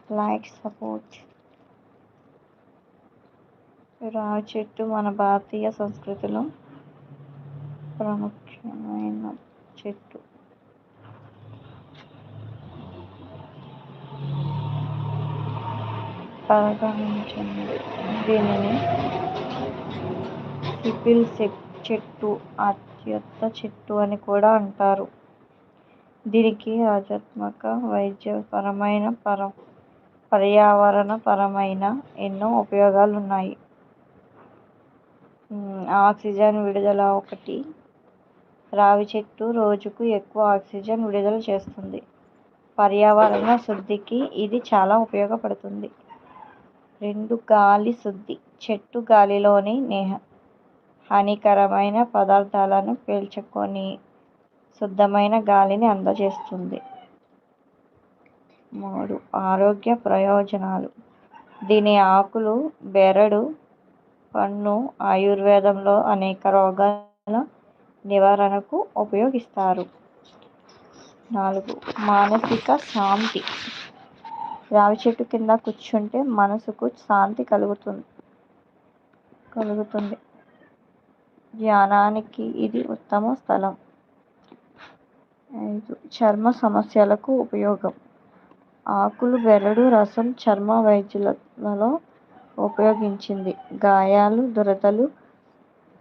Like support. రావి చెట్టు మన భారతీయ సంస్కృతిలో ప్రాముఖ్యమైన చెట్టు. పరిగణించండి. దీనిని సిపిల్ చెట్టు, అత్యత్త చెట్టు అని కూడా అంటారు. దీనికి ఆధ్యాత్మిక, వైద్యపరమైన, పర్యావరణపరమైన ఎన్నో ఉపయోగాలున్నాయి. ఆక్సిజన్ విడుదల. 1. రావి చెట్టు రోజుకు ఎక్కువ ఆక్సిజన్ విడుదల చేస్తుంది. పర్యావరణ శుద్ధికి ఇది చాలా ఉపయోగపడుతుంది. 2. గాలి శుద్ధి. చెట్టు గాలిలోని హానికరమైన పదార్థాలను పీల్చుకొని శుద్ధమైన గాలిని అందజేస్తుంది. 3. ఆరోగ్య ప్రయోజనాలు. దీని ఆకులు, బెరడు, పన్ను ఆయుర్వేదంలో అనేక రోగాల నివారణకు ఉపయోగిస్తారు. 4. మానసిక శాంతి. రావి చెట్టు కింద కూర్చుంటే మనసుకు శాంతి కలుగుతుంది. ధ్యానానికి ఇది ఉత్తమ స్థలం. 5. చర్మ సమస్యలకు ఉపయోగం. ఆకులు, బెరడు రసం చర్మ వైద్యులలో ఉపయోగించింది. గాయాలు, దురదలు,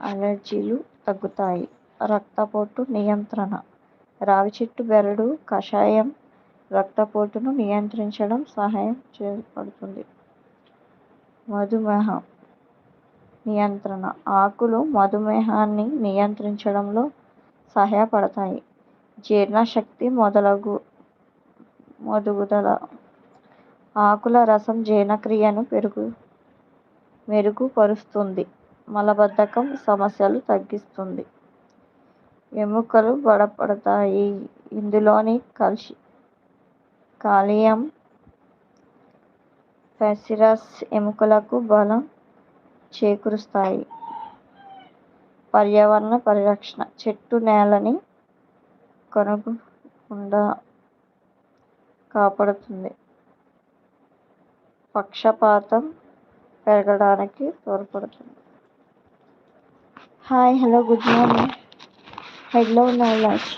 అలర్జీలు తగ్గుతాయి. రక్తపోటు నియంత్రణ. రావి చెట్టు బెరడు కషాయం రక్తపోటును నియంత్రించడం సహాయపడుతుంది. మధుమేహం నియంత్రణ. ఆకులు మధుమేహాన్ని నియంత్రించడంలో సహాయపడతాయి. జీర్ణశక్తి మెరుగుదల. ఆకుల రసం జీర్ణక్రియను మెరుగుపరుస్తుంది. మలబద్ధకం సమస్యలు తగ్గిస్తుంది. ఎముకలు బలపడతాయి. ఇందులోని కాలియం, ఫాస్ఫరస్ ఎముకలకు బలం చేకూరుస్తాయి. పర్యావరణ పరిరక్షణ. చెట్టు నేలని కనుగకుండా కాపాడుతుంది. పక్షపాతం పెరగడానికి తోడ్పడుతుంది. Hi, hello, good morning. హెడ్లో ఉన్న